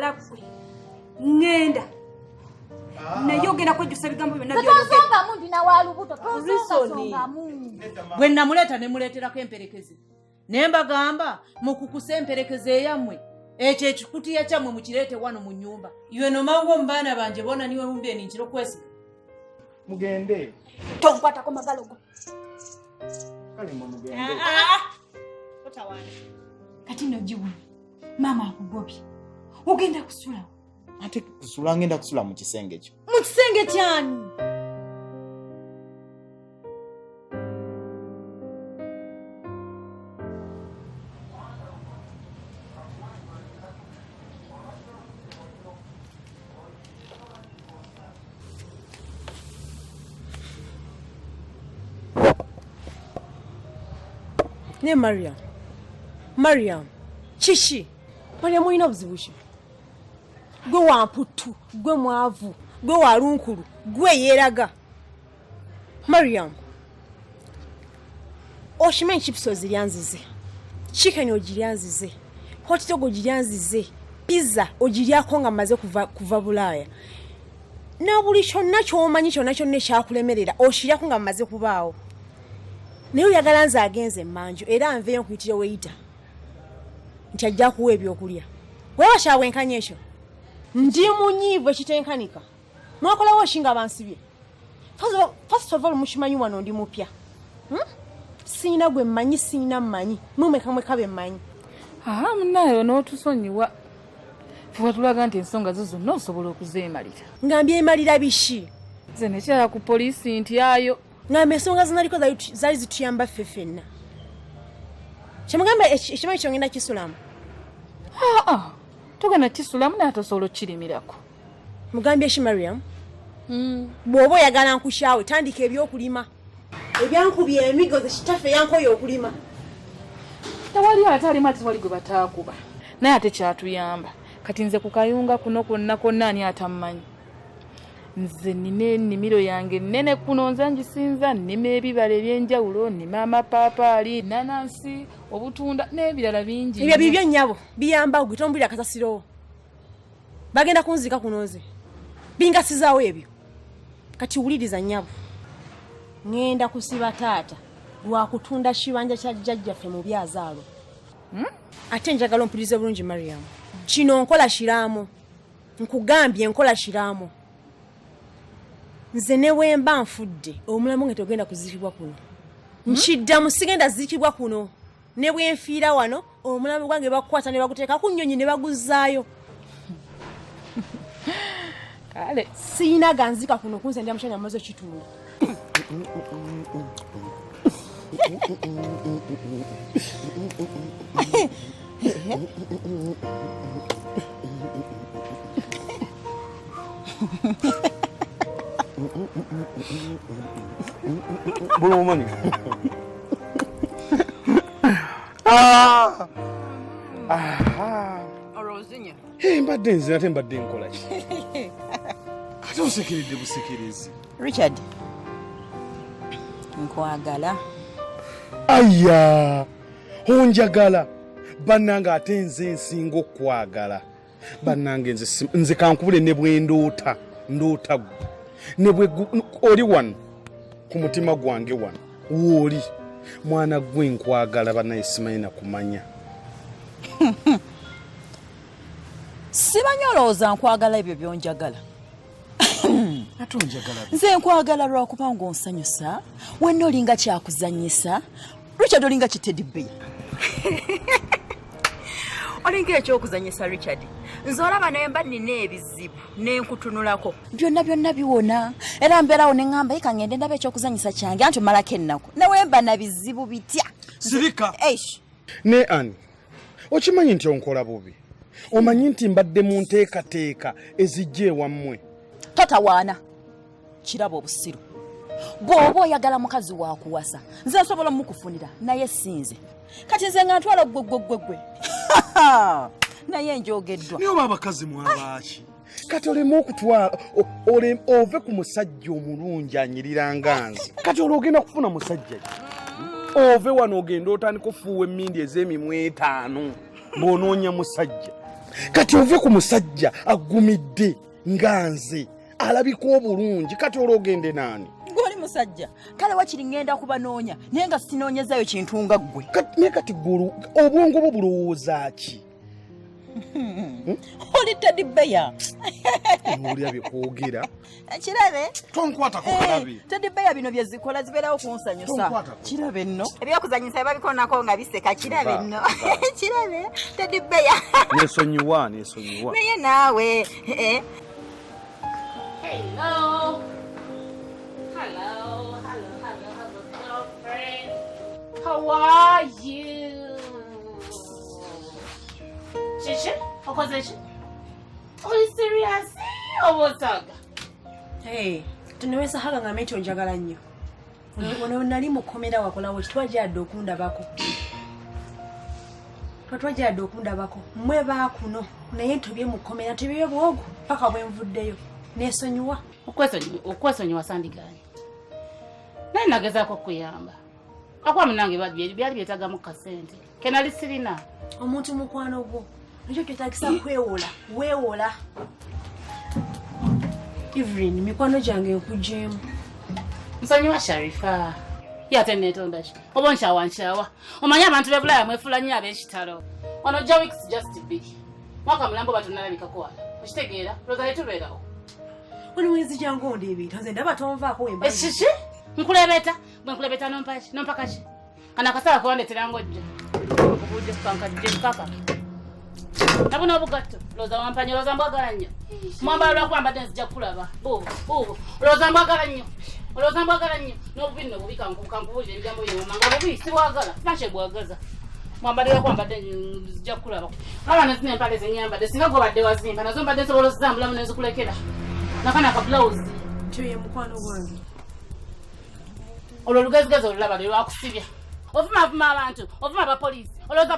walakwe ngenda naye ogenda kwejjusa ebigambo byonna byosonga mundi nawalubuto tosonga mundi bwe namuleeta ne muleeterako emperekeze naye mbagamba mukukusa emperekeze yammwe ekyo ekikutiya kyammwe mukireete wano mu nnyumba iwe nomangu omubaana banje bona niwe mumbeni nkiro kwesiga mugende tonkwatako magalogo kale mugende otawana kati no jibu mama akugobye ogenda kusula ate kusula ngenda kusula mu kisenge kyo mu kisenge kyani ne Mariam chishi Mariam oyina obuzibushi gwe wamputu gwe mwavu gwe walunkulu gwe yeeraga Mariam oshimanyi chips oziryanzize chicken ogiryanzize hot dog ogiryanzize pizza ogiryako nga maze kuva Bulaaya na buli kyonna ky'omanyi kyonna kyonna ekyakulemerera oshiryako nga maze kubaawo naye oyagala nze agenze manju era nveeyo nkuyitire weyita nti ajja kuwa ebyokulya wewa kyabwenkanya ekyo ndi munyiivu ekitenkanika mwakolawo oshinga bansibye first of all mushimanyi wano ndi mupya siina gwe mmanyi siina mmanyi mumwekamweka be mmanyi munayo n'otusonyiwa fuba tulaga nti ensonga zo zonna osobola okuzeemalira nga mbyemalira bishi nze nekyala ku poliisi nti ayo ngamba ensonga zinaliko zaali zituyamba ffe ffenna kyemugamba ekimanyi kyongenda kisulamu togenda kisulamu naye tosobola okukirimirako mugambye ki Mariam bw'oba oyagala nkushawe tandika ebyokulima ebyankubi emigo ze kitaffe yankoyo okulima tewali ate alima tewali gwe bataakuba naye ate kyatuyamba kati nze ku kayunga kuno kwonna kwonna ani atammanyi nze nina ennimiro yange nnene kuno nze ngisinza nnima ebibala ebyenjawulo nnima amapaapaali nanansi obutunda n'ebirala bingi ebyo bibyo nnyabo biyamba gwe tombulira kasasiro bagenda kunzika kuno nze bingasizaawo ebyo kati wuliriza nnyabo ngenda kusiba taata lwakutunda kibanja kya jjajjaffe mu byazaalo ate njagala ompulirize bulungi Mariam kino nkola kiraamu nkugambye nkola kiraamu nze ne wemba nfudde omulamu nga togenda kuzikibwa kuno nkiddamu sigenda zikibwa kuno ne bwenfiira wano omulamu gwange bakukwata ne baguteeka ku nnyonyi ne baguzaayo kale siina ganzika kuno kunze ndi amushanya amaze kitundu Belum mani. Orozinya. Mbadde nzira ate mbadde nkola ki? Ate osekeredde busekerezi. Richard. Nkwagala. Aya. Onjagala. Bannanga ate nze nsinga okwagala. Bannange nze kankubule ne bwendoota. Ndoota ne bwe oli wano ku mutima gwange wano wooli mwana gwe nkwagala banaye simanyi na kumanya sibanyolooza nkwagala ebyo byonjagala ate onjagala nze nkwagala lwakuba ng'onsanyusa wenna olinga kyakuzanyisa Richard olinga kitedibbeya olinga ekyokuzanyisa Richard nze olaba naye mba nina ebizibu n'enkutunulako byonna biwona era mbeerawo ne ŋŋamba yika ngende ndaba ekyokuzanyisa kyange anti omalako ennaku nawe mba na bizibu bitya sirika ne ani okimanyi nti onkola bubi omanyi nti mbadde mu nteekateeka ezijja ewammwe totawaana kiraba obusiru bw'oba oyagala mukazi wakuwasa nze nsobola mukufunira naye sinze kati nze nga ntwala gwe naye njogeddwa niyo babakazi mwabaki kati olemu okutwala ove ku musajja omulungi anyirira nganzi kati olwogenda kufuna musajja ove wano ogenda otandika ofuuwa emmindi ez'emimwe 5 bw'onoonya musajja kati ove ku musajja agumidde nga nze alabika obulungi kati olwogende naani gwoli musajja kale wakiri ngenda kubanoonya naye nga sinoonyezayo kintu nga ggwe naye kati gulu obwongo bwo bulowooza ki oli Teddy Bear olya byekwogera kirabe tonkwatako kalabi Teddy Bear bino bye zikola zibeerawo kunsanyusa kirabe nno ebyokuzanyisa babikonako nga biseka kirabe nno kirabe Teddy Bear nesonyiwa naye naawe Hello. Hello, girlfriend. How are you? Shishi? Okozeshi? Are you serious? Obotaga. Hey, tunaweza haga nga mecho njagala nnyo. Ono nali mukomera wakolawo kitwajadde okundabako. Twajadde okundabako. Mmwe baakuno naye tubye mukomera tubye bwogo paka bwe nvuddeyo. Nesonyiwa. Okwesonyiwa sandiganye. Naye nagezaako kuyamba. Akwa munange byali byetagamu kasente. Kenali sirina. Omuntu mukwano gwo. Nakyo kyetagisa weewola. Evelyn, mikwano gyange nkugjeemu. Nsonyiwa Sharifa. Yate netondashi. Oba nshawa. Omanya abantu bebulaya mwefula nnyo ab'ekitalo. Ono Jawix just be. Mwaka mulambo batunalabikako wala. Okitegeera? Loza yetubeerawo. Wali wenzi jangu ondebita nze ndaba tonvaako wemba. Shishi? Nkulebeta? Bwe nkulebeta nompakashi. Kana kasala kuwandetera ngojja. Okubujja kankajje kaka. Tabuna obugatto. Loza wampanya loza mbagala nnyo. Mwambala lwakwambadde nzija kulaba. Loza mbagala nnyo. N'obubinno bubi kankubuulira ebigambo bino manga bubi sibwagala. Smashe bwagaza. Mwambala lwakwambadde nzija kulaba. Abana zine empale zenyambadde singa gobadde wazimba nazo mbadde nsobola okuzambulamu nezikulekera. Nakana ka blouse. Tuye mukwano gwange. Olulugazigazi olulaba lwakusibya. Ovuma abantu, ovuma abapoliisi. Oloza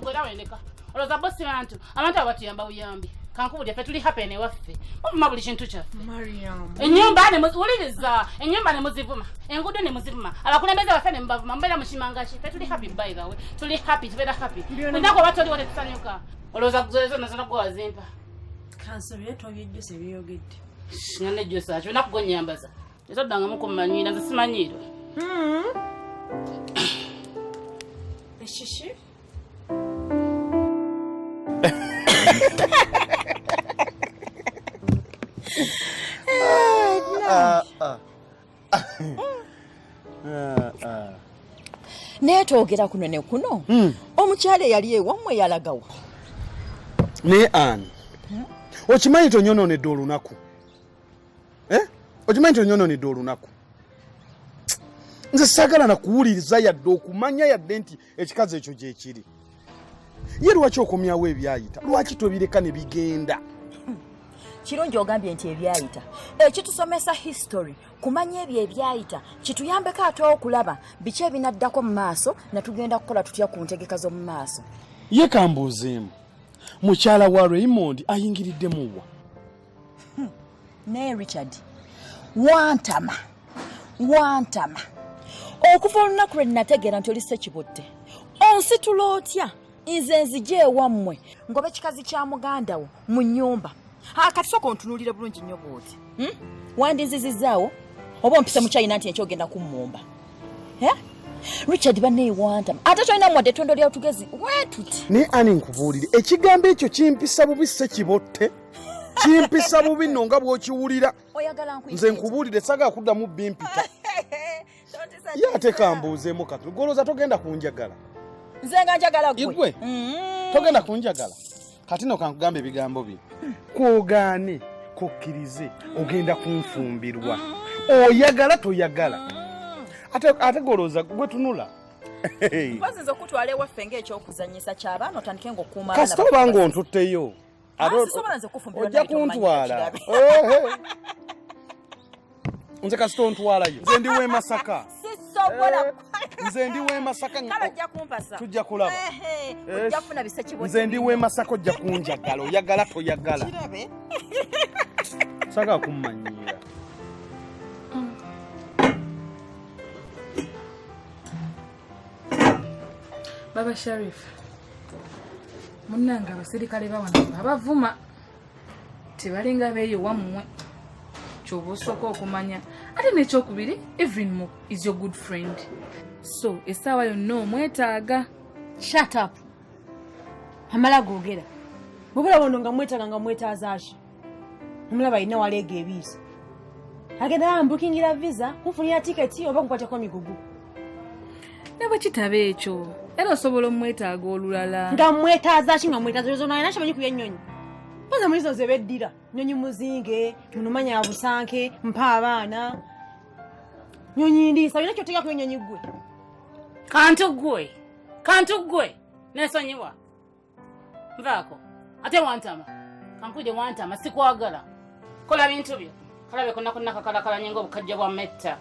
gwera wendeka. Oloza bosi bantu. Abantu abatuyamba buyambi. Kankubulya ffe tuli happy ne waffe. Ovuma buli kintu kyaffe. Mariam. Ennyumba ne muzivuma. Ennyumba ne muzivuma. Enguudo ne muzivuma. Abakulembeze baffe ne mbavuma. Mbeera mushimangashi. Ffe tuli happy by the way. Tuli happy, tubeera happy. Ndako batoli wote tusanyuka. Oloza zono zona gwa wazimpa. Kanseri yetu byejjose byogedde. Ngane jjosa acho nakugonyambaza. Ezodanga mukumanyira nze simanyiro. Shishi. neetwogera kuno ne kuno omukyala eyali ewammwe yalagawa naye ani okimanyi tonyononedde olunaku okimanyi tonyononedde olunaku nze saagala nakuwuliriza yadde okumanya yadde nti ekikazi ekyo gyekiri ye lwaki okomyawo ebyayita lwaki tobireka ne bigenda kirungi ogambye nti ebyayita ekitusomesa history kumanya ebyo ebyayita kituyambeko ate okulaba biki ebinaddako mu maaso natugenda kukola tutya ku ntegeka z'omu maaso ye kambuuzeemu mukyala wa Raymond ayingiriddemu wa naye Richard wantama okuva olunaku lwe nategeera nti oli Ssekibodde onsitula otya nze nzije ewammwe ngoba ekikazi kya muganda wo mu nnyumba kati sooka ontunuulire bulungi nnyo bwoti wandinzizizaawo oba ompise mu China nti ekyogenda kummumba Richard banne wantama ate tolina mwadde ettondo lya tugezi wetuti naye ani nkubuulire ekigambo ekyo kimpisa bubi Ssekibodde kimpisa bubi nno nga bw'okiwulira nze nkubuulire saagala kuddamu bimpita ye ate kambuuzeemu kati golooza togenda kunjagala nze nga njagala gwe togenda kunjagala kati no kankugamba ebigambo bino kwogaane kokkirize ogenda kunfumbirwa oyagala toyagala ate golooza gwe tunula mpozi nze okutwala ewaffe ng'ekyokuzanyisa ky'abaana otandike ng'okuuma kasita obanga ontutteyo sisobola nze kufumbirwa ojja kuntwala nze kasita ontwalayo nze ndi w'e Masaka nze ndi w'e Masaka tujja kulaba nze ndi w'e Masaka ojja kunjagala oyagala toyagala saagala kummanyira Baba Sharif munnanga abaserikale bawano abavuma tebalinga beeyo wammwe kyoba osooka okumanya ate n'ekyokubiri Evelyn Mo is your good friend so essaawa yonna omwetaaga. Shut up. Amala googera. Bubula wono nga mwetaaga nga mwetaazaaki. Omulaba alina waleega ebiisa. Agenda ambukingira visa kufunira tiketi oba kukwatako migugu. Ne bwe kitaba ekyo era osobola omwetaaga olulala. Nga mwetaazaaki nga mwetaaza zonna alina kimanyi kuya ennyonyi. Poza muri zo zebeddira. Nyonyi muzinge, munumanya abusanke, mpa abaana. Nyonyi ndiisa alina kyotega kuya ennyonyi ggwe. Kantu gwe nesonyiwa nvaako ate wantama kankuje wantama sikwagala kola bintu byo kalabe konna kakalakalanye ng'obukajja bwa metta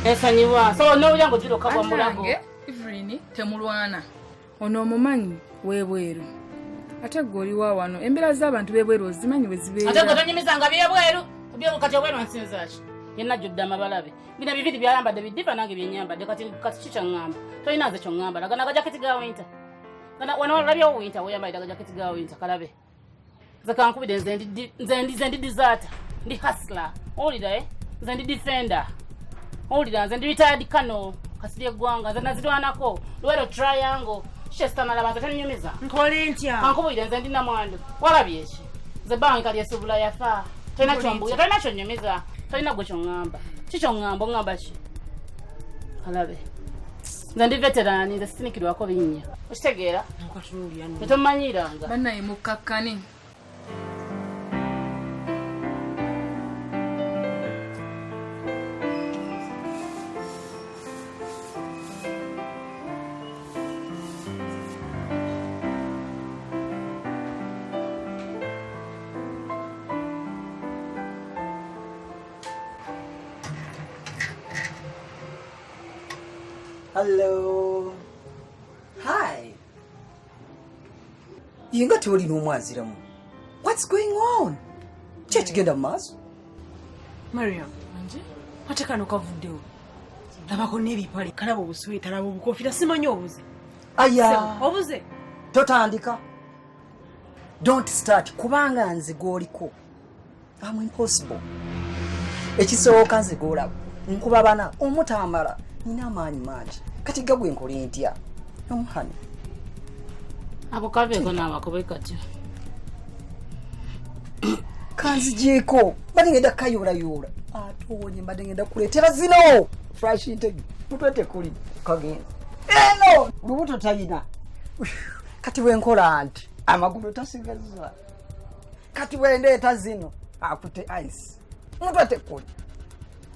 nesonyiwa so n'olyango giroka bwa mulago. Evelyn temulwana ono omumanyi webweru ate gwe oli wa wano embeera z'abantu b'ebweru ozimanyi bwe zibeera. ate gwe tonyumizanga byebweru byobukati obweru nsinzaaki yenna jjudde amabalabe bino bibiri byayambadde biddiva nange byenyambadde kati kikyaŋŋamba tolina nze kyoŋŋambala gana agajaketi ga winta wano olabyewo winta weyambalire agajaketi ga winta kalabe nze kankubire nze ndi disaata ndi hasla owulira nze ndi defender owulira nze ndi retired kano kasiri eggwanga nze nazirwanako luwero triangle shesitanalaba nze tanyumiza Nkole ntya? kankubire nze ndi namwandu walabye eki nze banka lyesubula yafa tolina kyombuya tolina kyonyumiza tolina gwe kyoŋŋamba kikyoŋŋamba oŋŋamba ki kalabe nze ndi veterani nze sitinikirwako binnya okitegeera tetomanyiranga bannaye mukkakkane. Hello. Hi. Yinga toli n'omwaziramu. What's going on? Kyekigenda maaso. Mariam. Anje? Ate kano kavuddewo. Labako n'ebipale kalaba obusweta laba obukofiira simanyi obuze. Aya. Obuze. Totandika. Don't start kubanga nze gwoliko. I'm impossible. Ekisooka nze gwolaba. Nkuba bana omutamala. Nina amaanyi mangi kati gagwe nkole ntya omuhani ako kabeeko naabakube kati kanzigyeko mbadde ngenda kayoolayoola ate owonye mbadde ngenda kuleetera zino fresh integi mutwe tekuli kagenda eno lubuto talina kati bwenkola nti amagulu tasigaza kati bwendeeta zino akute ice mutwe tekuli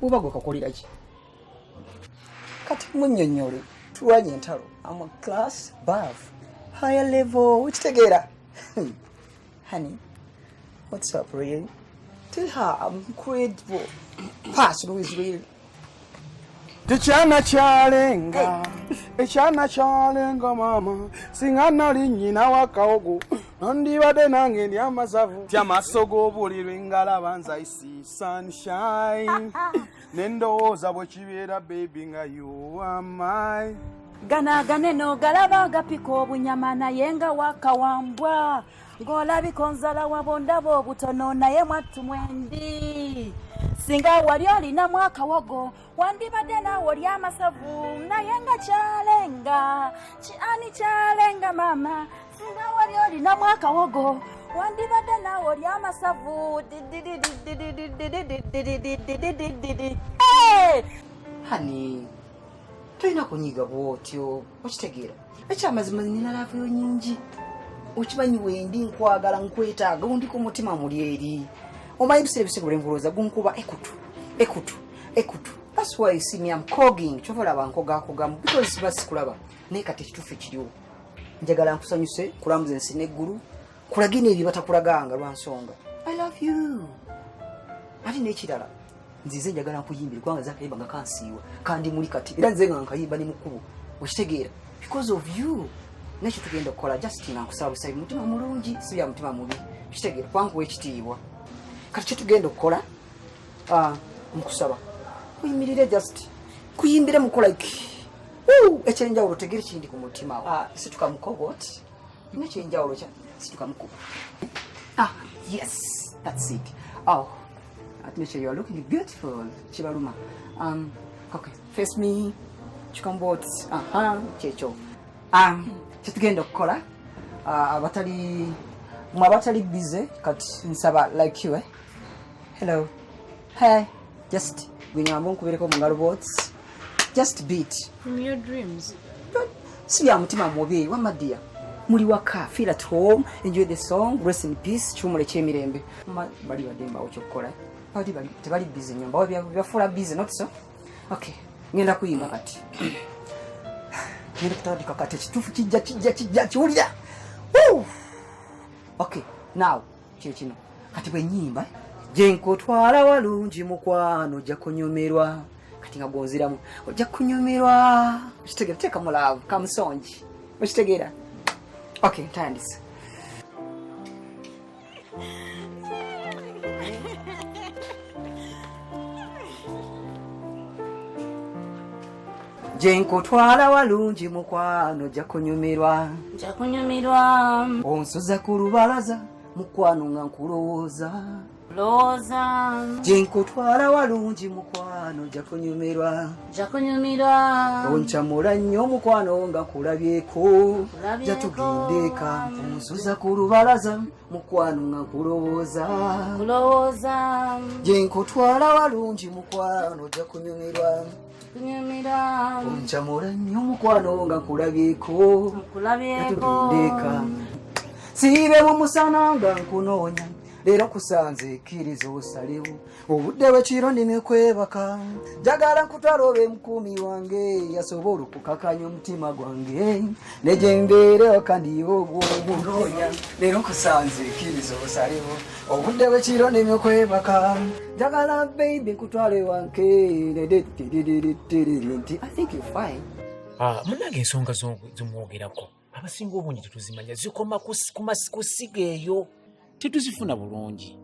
buba gwe kakolera ki kati munnyonnyole tulwanye entalo I'm a class above higher level ukitegeera honey what's up really tell her I'm incredible personal is real Tichana chalenga Echana chalenga mama Singana linyina wakaogo Nondibade nange ndi amasavu Tiamasogo bulirwe ngalabanza isi sunshine Nendowooza bwe kibeera baby nga you are mine Ganaganeno galaba gapika obunyama naye nga wakawambwa ng'olabika onzala wabondabo obutono naye mwattu mwendi singa wali olinamu akawogo wandibadde naawe oli amasavu naye nga kyalenga ani kyalenga mama singa wali olinamu akawogo wandibadde naawe oli amasavu honey tolina kunyiga bwotyo okitegeera ekyamazima nina laavu nyingi okimanyi wendi nkwagala nkwetaaga undiko omutima muli eri omanyi biseera bisigula enkulooza gunkuba ekutu that's why you see me I'm cogging kyova olaba nkogakogamu because siba sikulaba naye kati ekituufu ekiriwo njagala nkusanyuse kulambuza ensi n'eggulu kulagina ebyo batakulaganga lwansonga I love you ate n'ekirala nzize njagala nkuyimbire kubanga zakayimba nga kansiiwa kandi muli kati era nze nga nkayimba ne mukubo okitegeera because of you nekyo tugenda okukola just nga nkusaba busabi mutima mulungi si bya mutima mubi okitegeera kwankuwa ekitiibwa kati kyo tugenda okukola nkusaba kuyimirire just kuyimbire mukola iki ekyenjawulo tegere kindi ku mutima situka mukoboti nekyenjawulo situka mukuba. Yes, that's it. Let me show you. You're looking beautiful, Chibaluma. Okay, face me. Chukambot. Checho. Chitugenda okukola. Abatali busy kati nsaba like you, eh? Hello. Hey. Just gwinyambo nkubireko mu ngalo bots. Just beat. From your dreams. Si ya mutima mubi, wa dear. Muli waka, feel at home, enjoy the song, rest in peace, chumule chemirembe. Bali bademba ochokola. Tebali busy nyumba. Byafula busy, not so? Okay. Ngenda kuyimba kati. Ngenda kutandika kati ekitufu kijja kiwulira. Okay, now kino kati bwe nyimba je nkotwala walungi mukwano ojja kunyumirwa kati nga gonziramu ojja kunyumirwa kitegera teka mu love kamusonji kitegera. Okay, tandisa. Je nkotwala walungi mukwano ojja kunyumirwa onsoza ku lubalaza mukwano nga nkulowooza je nkotwala walungi mukwano ojja kunyumirwa oncamula nnyo mukwano nga nkulabyeko ja tugendeeka onsoza ku lubalaza mukwano nga nkulowooza je nkotwala walungi mukwano ojja kunyumirwa oncamula nnyo mukwano nga nkulabyeko tugendeeka siibe mu musana nga nkunoonya leero kusanze ekkiriza osalewo obudde bwekiro ndime kwebaka njagala nkutwala obe mukumi wange yasobola okukakanya omutima gwange ne gye mbeera kandi obwobunoonya leero kusanze ekkiriza osalewo obudde bwekiro ndime kwebaka njagala baby nkutwale wange nti I think you're fine. Munange ensonga zomwogerako abasinga obungi tetuzimanya zikoma kusiga eyo tetuzifuna bulungi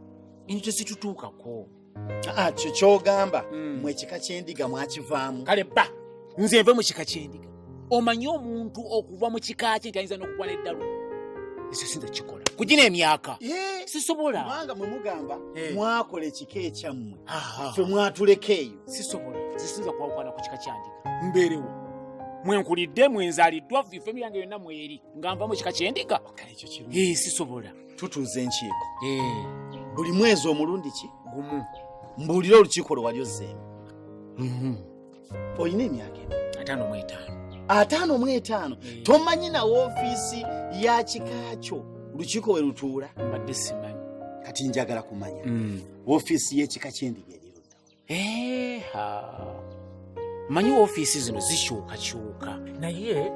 eno tezitutuukako. Kyogamba mwe ekika ky'endiga mwakivaamu. Kale bba nze nve mu kika ky'endiga omanyi omuntu okuva mu kika kye nti ayinza n'okugwa n'eddalu ekyo sinza kikola kugina emyaka sisobola kubanga mwe mugamba mwakola ekika ekyammwe ffe mwatuleka eyo sisobola zisinza kwawukana ku kika kyandiga mbeerewo mwenkulidde mwenzaliddwa fife emyange yonna mweri nga nva mu kika ky'endiga sisobola. Tutuuza enkiiko buli mwezi omulundi ki gumu mbuulira olukiiko lwe wali ozzeemu. Olina emyaka 55 tomanyi na woofiisi ya kika kyo olukiiko we lutuula? Mbadde simanyi. Kati njagala kumanya woofiisi y'ekika ky'endiga eriruddawo. Manyi woofiisi zino zikyukakyuka naye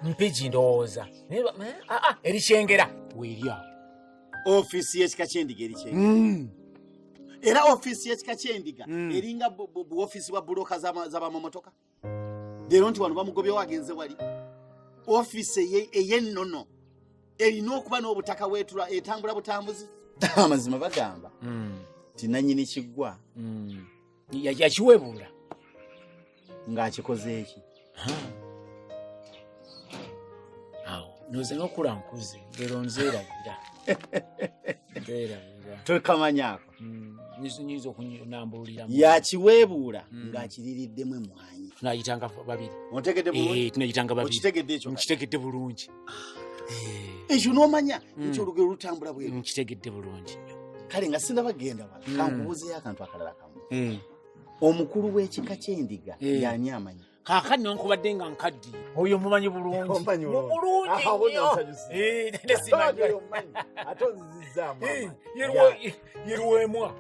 mpigi ndowooza erikyengera weeri awo. Ofiisi y'ekika ky'endiga erikyengera era ofiisi y'ekika ky'endiga eringa ofiisi bwa buloka z'abamamotoka leero nti wano bamugobyewo agenze wali. Ofiisi ey'ennono erina okuba n'obutaka weetula etambula butambuzi. Amazima bagamba ti nannyini kiggwa yakiwebuula ng'akikoze eki. Noze n'okula nkuze leero nzeerabira tokamanyako nyinza okunambuliramu yakiweebuula ng'akiririddemu emwanyi. tunayitanga babiri. Ontegedde bulungi? Tunayitanga babiri. Okitegedde ekyo? Nkitegedde bulungi. Ekyo n'omanya nti olugero lutambula bweru? Nkitegedde bulungi nnyo. Kale nga sinaba genda wala kankubuuzeyo akantu akalala kamu. Omukulu w'ekika ky'endiga y'ani amanyi? Kaakati newankubadde nga nkaddi oyo mumanyi bulungi bulungi nnyo. Yeruweemwa